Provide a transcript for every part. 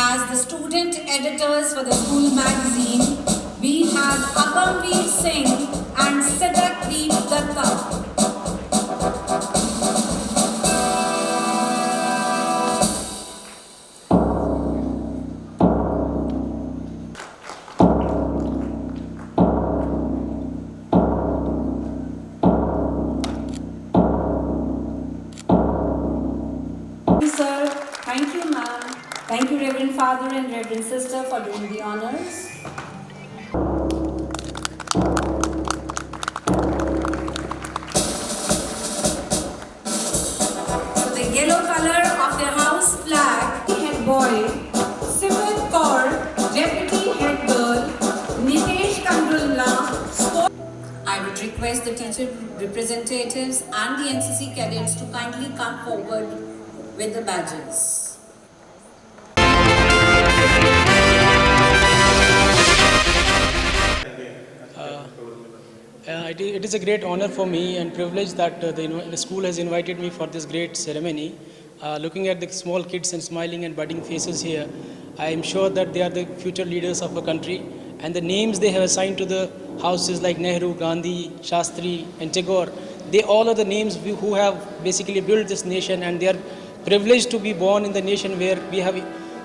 as the student editors for the school magazine, we have Agamveer Singh and Siddharth Datta. Sir, thank you, ma'am. Thank you, Reverend Father and Reverend Sister, for doing the honors. So the yellow color of the house flag, head boy, Simran Kaur, deputy head girl, Nitesh Kandrulna. I would request the teacher representatives and the NCC cadets to kindly come forward with the badges. It is a great honor for me and privilege that the school has invited me for this great ceremony. Looking at the small kids and smiling and budding faces here, I am sure that they are the future leaders of our country, and the names they have assigned to the houses like Nehru, Gandhi, Shastri and Tagore, they all are the names who have basically built this nation, and they are privileged to be born in the nation where we have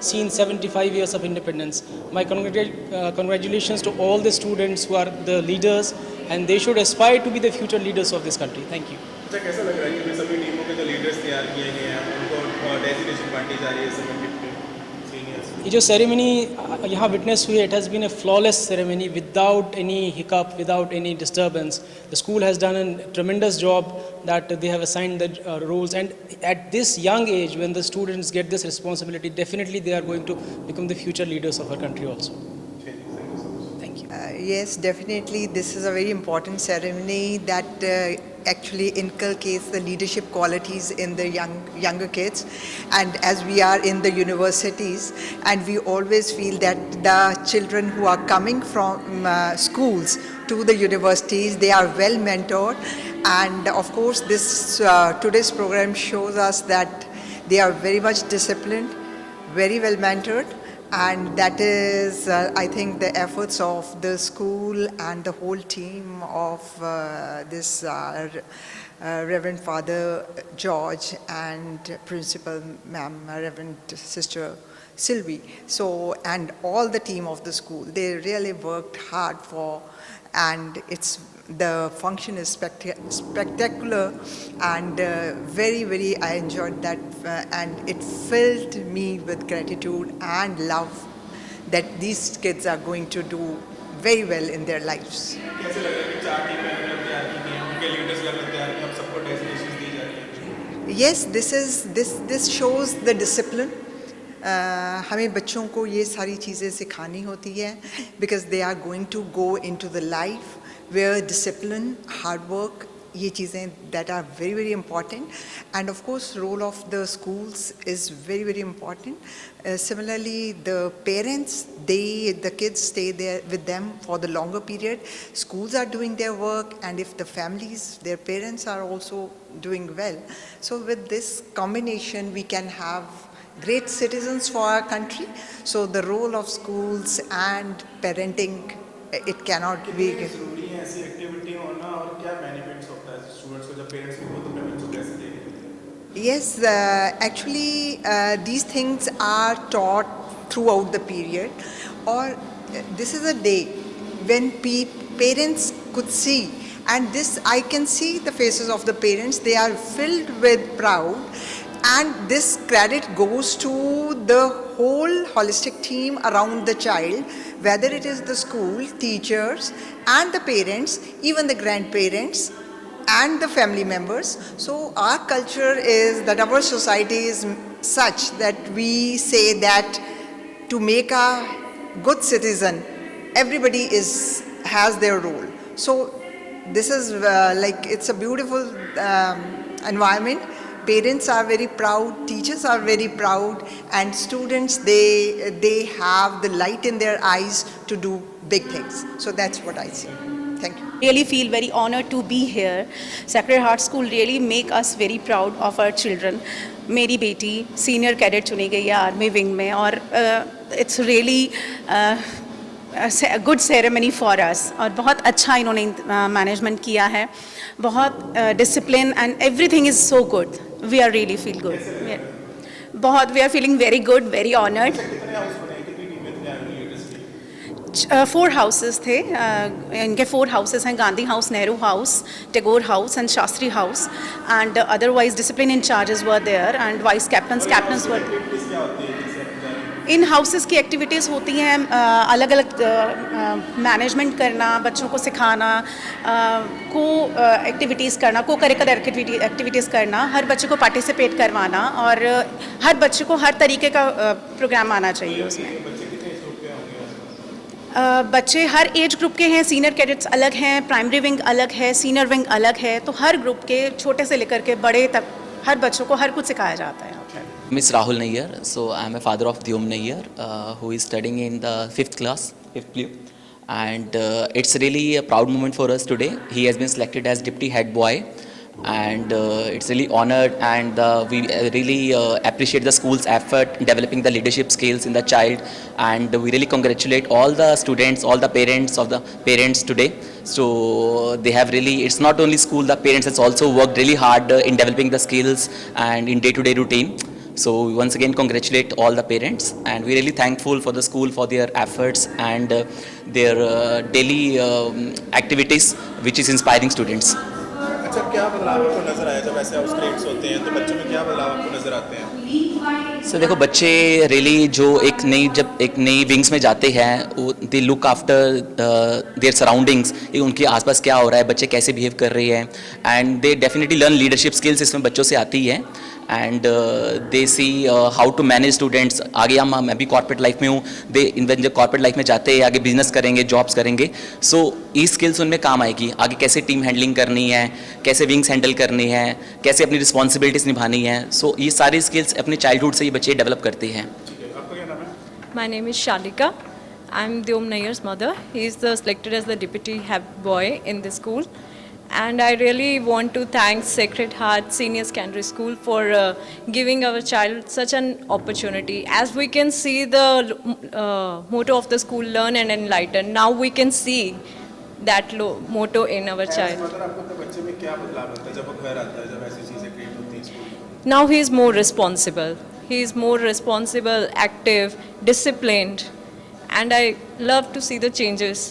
seen 75 years of independence. My congratulations to all the students who are the leaders, and they should aspire to be the future leaders of this country. Thank you. अच्छा कैसा लग रहा है कि सभी टीमों के जो लीडर्स तैयार किए गए हैं उनको डेजिग्नेशन बांटी जा रही है सब सीनियर्स? ये जो सेरेमनी यहाँ विटनेस हुई, it has been a flawless ceremony without any hiccup, without any disturbance. The school has done a tremendous job that they have assigned the roles, and at this young age when the students get this responsibility, definitely they are going to become the future leaders of our country also. Thank you. Yes, definitely this is a very important ceremony that actually inculcates the leadership qualities in the younger kids. And as we are in the universities, and we always feel that the children who are coming from schools to the universities, they are well mentored. And of course this today's program shows us that they are very much disciplined, very well mentored. And that is, I think, the efforts of the school and the whole team of this Reverend Father George and Principal Ma'am, Reverend Sister Sylvie. So, and all the team of the school, they really worked hard for, and the function is spectacular, and very I enjoyed that, and it filled me with gratitude and love that these kids are going to do very well in their lives. Yes, this shows the discipline. हमें बच्चों को ये सारी चीज़ें सिखानी होती है, because they are going to go into the life where discipline, hard work, ये चीज़ें that are very important, and of course role of the schools is very important. Similarly, the parents, the kids stay there with them for the longer period. Schools are doing their work, and if the families, their parents are also doing well, so with this combination we can have great citizens for our country. So the role of schools and parenting, it cannot be. जरूरी है ऐसी activity होना, और क्या benefits होता है students को जब पेरेंट्स को तो पेरेंट्स को कैसे देंगे? Yes, actually these things are taught throughout the period, or this is a day when parents could see, and this I can see the faces of the parents, they are filled with proud, and this credit goes to the whole holistic team around the child, whether it is the school, teachers and the parents, even the grandparents and the family members. So our culture is that our society is such that we say that to make a good citizen, everybody has their role. So this is it's a beautiful environment. Parents are very proud, teachers are very proud, and students, they have the light in their eyes to do big things. So that's what I see. Thank you. Really feel very honored to be here. Sacred Heart School really make us very proud of our children. मेरी बेटी senior cadet चुनी गई है army wing में, और it's really good ceremony for us, और बहुत अच्छा इन्होंने मैनेजमेंट किया है, बहुत discipline and everything is so good. We are really feel good, बहुत we are feeling very good, very honoured. 4 houses थे, इनके 4 हाउसेस हैं, Gandhi house, Nehru house, Tagore house and Shastri house, and otherwise discipline incharges were there and vice captains were. इन houses की activities होती हैं अलग अलग, मैनेजमेंट करना, बच्चों को सिखाना, को एक्टिविटीज़ करना, को करिकुलर एक्टिविटीज़ करना, हर बच्चे को पार्टिसिपेट करवाना, और हर बच्चे को हर तरीके का प्रोग्राम आना चाहिए उसमें. बच्चे हर एज ग्रुप के हैं, सीनियर कैडेट्स अलग हैं, प्राइमरी विंग अलग है, सीनियर विंग अलग है, तो हर ग्रुप के छोटे से लेकर के बड़े तक हर बच्चों को हर कुछ सिखाया जाता है. Miss Rahul Nayyar. So I am a father of Dyom Nayyar, who is studying in the 5th class, 5th PU, and it's really a proud moment for us today. He has been selected as deputy head boy, and it's really honored, and we really appreciate the school's effort in developing the leadership skills in the child, and we really congratulate all the students, all the parents of the parents today. So they have really, it's not only school, the parents has also worked really hard in developing the skills and in day-to-day routine. So we once again congratulate all the parents, and we're really thankful for the school for their efforts and their daily activities which is inspiring students. अच्छा, क्या बदलाव आपको नजर आया जब ऐसे house creates होते हैं, तो बच्चों में क्या बदलाव आपको नजर आते हैं? सो देखो, बच्चे रियली जो जब एक नई विंग्स में जाते हैं, वो they look after their surroundings, उनके आसपास क्या हो रहा है, बच्चे कैसे बिहेव कर रहे हैं, and they definitely learn leadership skills, इसमें बच्चों से आती है, and they see how to manage students. आगे मैं भी कॉर्पोरेट लाइफ में हूँ, जब कॉर्पोरेट लाइफ में जाते हैं, आगे बिजनेस करेंगे, जॉब्स करेंगे, सो ये स्किल्स उनमें काम आएगी. आगे कैसे टीम हैंडलिंग करनी है, कैसे विंग्स हैंडल करनी है, कैसे अपनी रिस्पॉन्सिबिलिटीज़ निभानी है, सो ये सारी स्किल्स अपने चाइल्डहुड से ये बच्चे डेवलप करते हैं. My name is Shalika. I'm Dyom Nayyar's mother. He is selected as the deputy head boy in the school. And I really want to thank Sacred Heart Senior Secondary School for giving our child such an opportunity. As we can see the motto of the school, learn and enlighten. Now we can see that motto in our child. आपको तो बच्चे में क्या बदलाव आता है जब वो घर आता है, जब ऐसी चीजें क्रिएट होती हैं स्कूल में? Now he is more responsible. He is more responsible, active, disciplined, and I love to see the changes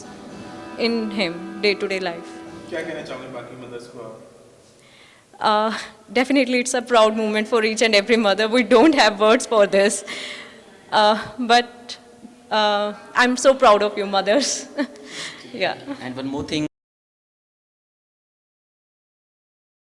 in him day-to-day life. क्या कहना चाहोगे बाकी मदर्स को आप? Definitely it's a proud moment for each and every mother. We don't have words for this. But I'm so proud of you mothers. Yeah. And one more thing.